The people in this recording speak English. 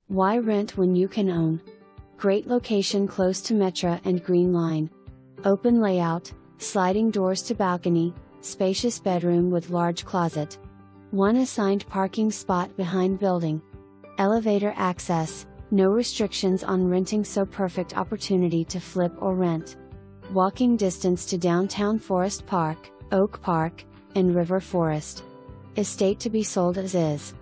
Why rent when you can own? Great location close to Metra and Green Line. Open layout, sliding doors to balcony, spacious bedroom with large closet. One assigned parking spot behind building. Elevator access, no restrictions on renting, so perfect opportunity to flip or rent. Walking distance to downtown Forest Park, Oak Park, and River Forest. Estate to be sold as is.